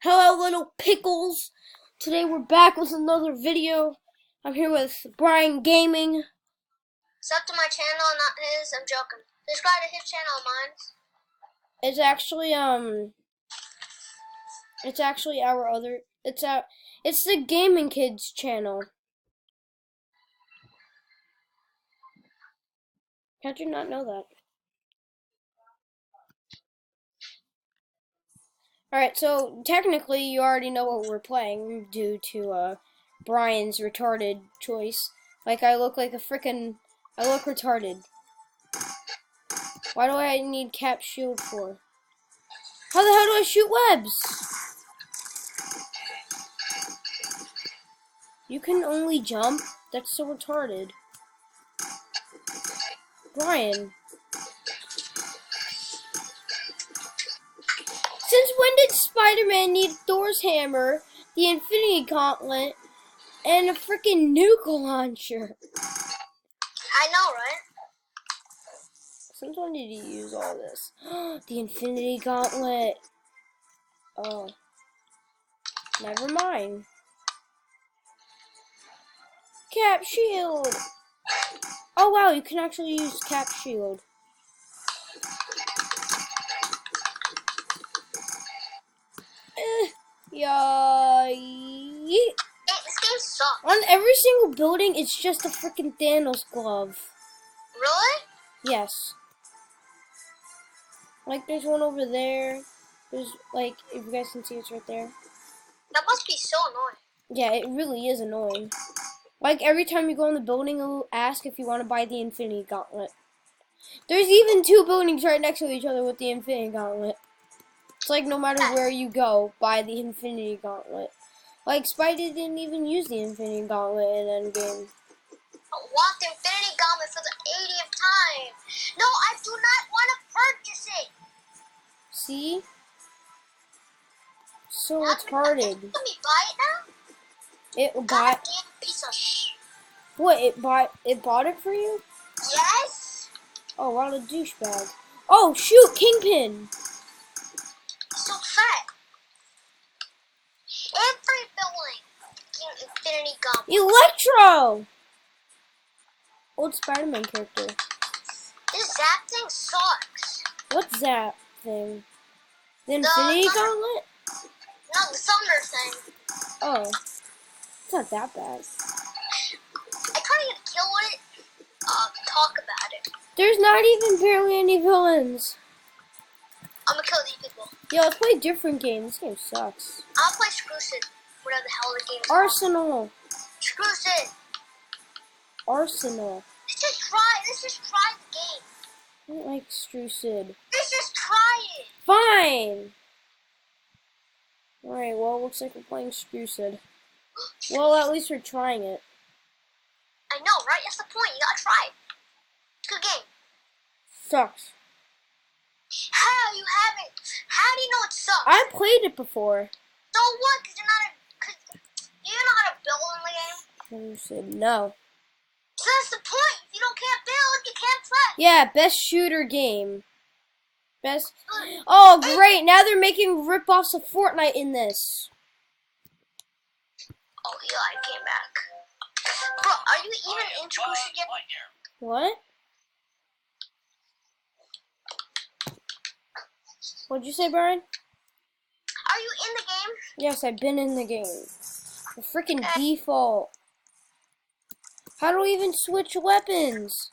Hello, little pickles. Today we're back with another video. I'm here with Brian Gaming. Sub to my channel, not his. I'm joking. Subscribe to his channel, mine. It's actually our other. It's the Gaming Kids channel. How'd you not know that? Alright, so technically you already know what we're playing due to Brian's retarded choice. Like I look retarded. Why do I need cap shield for? How the hell do I shoot webs? You can only jump? That's so retarded. Brian. Since when did Spider-Man need Thor's hammer, the Infinity Gauntlet, and a freaking nuke launcher? I know, right? Since when did he use all this? The Infinity Gauntlet. Oh. Never mind. Cap shield. Oh wow, you can actually use cap shield. Yeah. This game sucks. On every single building, it's just a freaking Thanos glove. Really? Yes. Like, there's one over there. There's, like, if you guys can see, it's right there. That must be so annoying. Yeah, it really is annoying. Like, every time you go in the building, it'll ask if you want to buy the Infinity Gauntlet. There's even two buildings right next to each other with the Infinity Gauntlet. It's like, no matter where you go, buy the Infinity Gauntlet. Like, Spidey didn't even use the Infinity Gauntlet in Endgame. I want the Infinity Gauntlet for the 80th time. No, I do not want to purchase it. See? So retarded. Let me buy it now? It bought. Goddamn piece of sh. What? It bought it for you? Yes. Oh, what a douchebag. Oh shoot, Kingpin. So fat. Every building. Infinity Gauntlet. Electro. Old Spider-Man character. This Zap thing sucks. What's that thing? The Infinity Gauntlet? No, the Summoner thing. Oh. It's not that bad. I try to get a kill with it. Talk about it. There's not even barely any villains. I'm gonna kill these people. Yo, let's play a different game. This game sucks. I'll play Screwsid. Whatever the hell the game is. Arsenal. Screwsid. Arsenal. Let's just try the game. I don't like Strucid. Let's just try it. Fine. Alright, well, looks like we're playing Strucid. Well, at least we're trying it. I know, right? That's the point. You gotta try it. It's a good game. Sucks. How you haven't? How do you know it sucks? I played it before. So what? Cause do you know how to build in the game? Strucid, no. So that's the point. If you can't build, you can't play. Yeah, best shooter game. Best. Oh, great! Now they're making rip-offs of Fortnite in this. Oh yeah, I came back. Bro, are you even in Screwsid yet? What? What'd you say, Brian? Are you in the game? Yes, I've been in the game. The freaking default. How do we even switch weapons?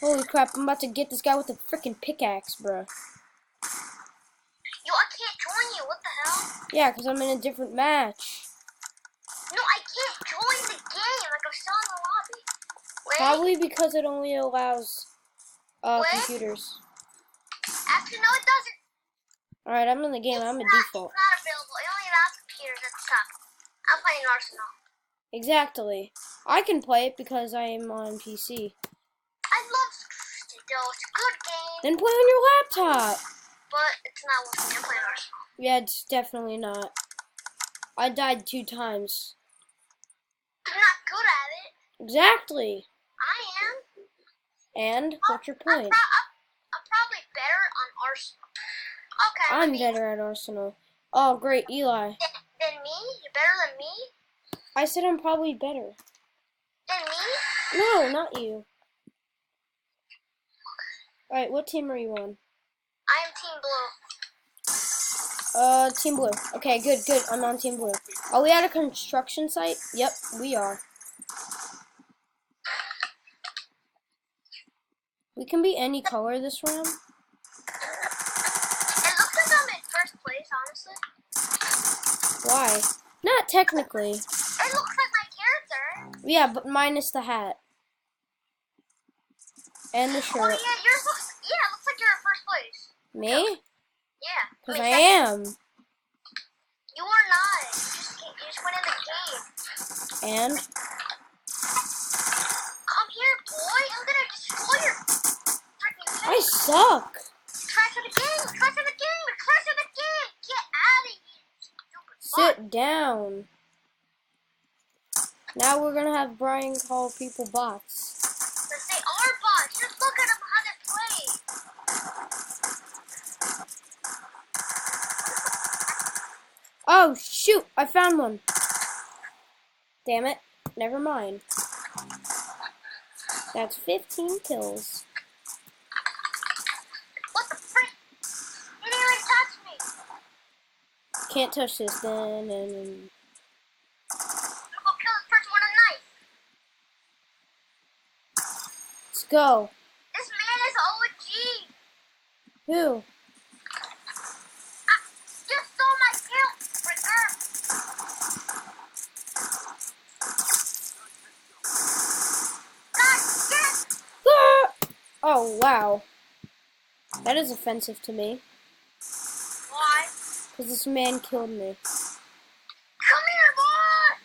Holy crap, I'm about to get this guy with a freaking pickaxe, bro. Yo, I can't join you. What the hell? Yeah, because I'm in a different match. No, I can't join the game. Like, I'm still in the lobby. Wait. Probably because it only allows computers. Actually, no, it doesn't. Alright, I'm in the game. I'm a default. It's not available. It only allows computers. That suck. I'm playing Arsenal. Exactly. I can play it because I am on PC. I love Screwsid, though. It's a good game. Then play on your laptop. But it's not working. I'm playing Arsenal. Yeah, it's definitely not. I died 2 times. I'm not good at it. Exactly. I am. And what's your point? I'm probably better on Arsenal. Okay. I'm better at Arsenal. Oh, great, Eli. Than me? You're better than me? I said I'm probably better. Than me? No, not you. Alright, what team are you on? I am Team Blue. Team Blue. Okay, good, good. I'm on Team Blue. Are we at a construction site? Yep, we are. We can be any color this round. It looks like I'm in first place, honestly. Why? Not technically. It looks like my character. Yeah, but minus the hat. And the Oh shirt. yeah, yours looks. Yeah, it looks like you're in first place. Me? Yeah. Because I second. am. You are not. You just went in the game. And? Come here, boy. I'm gonna destroy your freaking I face. suck. Trash of the game. Trash of the game. Trash of the game. Get out of here. Sit down. Now we're gonna have Brian call people bots. Because they are bots. Just look at them how they play. Oh, shoot. I found one. Damn it. Never mind. That's 15 kills. What the frick? He didn't even touch me. Can't touch this then. I'm gonna go kill this person with a knife. Let's go. This man is OG. Who? You stole my kill, Ricker. God, yes. Ah! Oh, wow. That is offensive to me. Why? Because this man killed me. Come here, boy.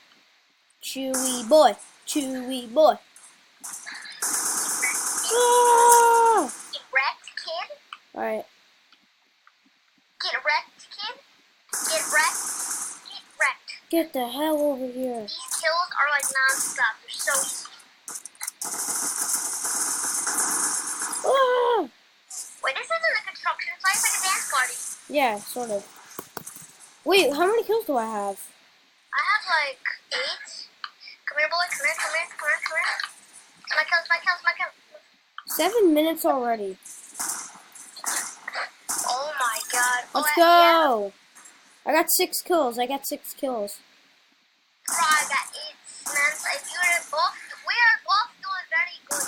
Chewy boy. Chewy boy. Ah! Get wrecked, kid. Alright. Get wrecked, kid. Get wrecked. Get wrecked. Get the hell over here. These kills are like non-stop. They're so easy. Ah! Wait, this isn't a construction site. It's like a dance party. Yeah, sort of. Wait, how many kills do I have? I have like 8. Come here, boy. Come here, come here, come here, come here. My kills, my kills, my kills. 7 minutes already. Oh my god. Let's Yeah. go. I got 6 kills. I got 6 kills. Bro, I got 8, man. If you were both, we are both doing very good.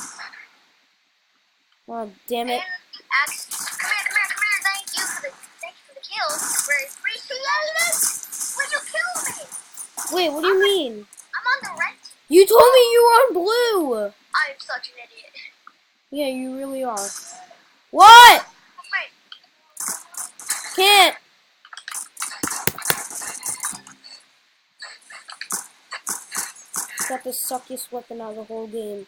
Oh, damn it. And actually, come here, come here, come here. Thank you for the kill. Very appreciated. Will you kill me? Wait, what do you mean? I'm on the red team. You told me you were on blue. I'm such an idiot. Yeah, you really are. What? Wait. Can't. Got the suckiest weapon out of the whole game.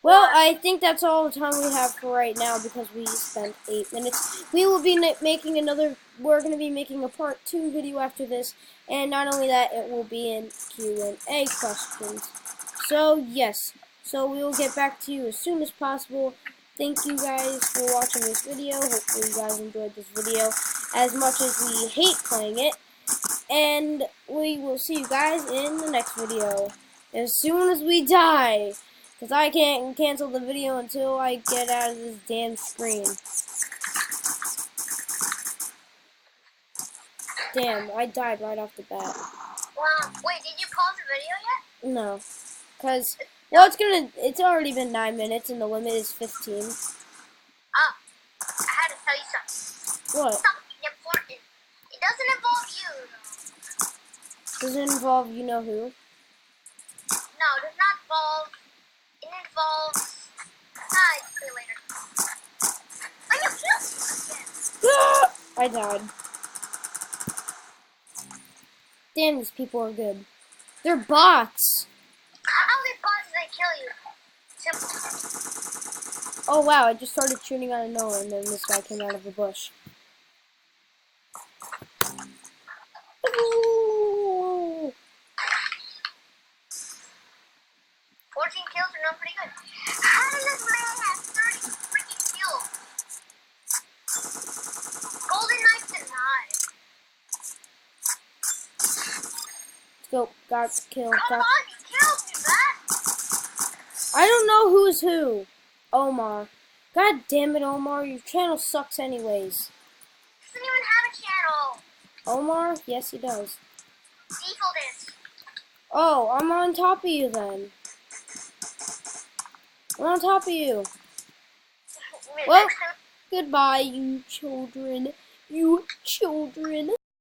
Well, I think that's all the time we have for right now because we spent 8 minutes. We will be making another, we're going to be making a part 2 video after this. And not only that, it will be in Q&A questions. So, yes. So, we will get back to you as soon as possible. Thank you guys for watching this video. Hopefully you guys enjoyed this video as much as we hate playing it. And we will see you guys in the next video. As soon as we die. Because I can't cancel the video until I get out of this damn screen. Damn, I died right off the bat. Wow. Wait, did you pause the video yet? No. Because, well, it's already been 9 minutes and the limit is 15. Oh, I had to tell you something. What? Something important. It doesn't involve you, though. Does it involve you know who? No, it does not involve. It involves. I'll explain later. Oh, you killed me again. Ah! I died. Damn, these people are good. They're bots. How they bots they kill you? Simple. Oh wow, I just started shooting out of nowhere and then this guy came out of the bush. Ooh. 14 kills are not pretty good. How does this man have 30 freaking kills? Golden Knights denied. go. Got killed. Come on, you killed me, man. I don't know who's who. Omar. God damn it, Omar. Your channel sucks anyways. Doesn't even have a channel. Omar? Yes, he does. Default is. Oh, I'm on top of you then. I'm on top of you. Wait, Well, next time- goodbye, you children. You children.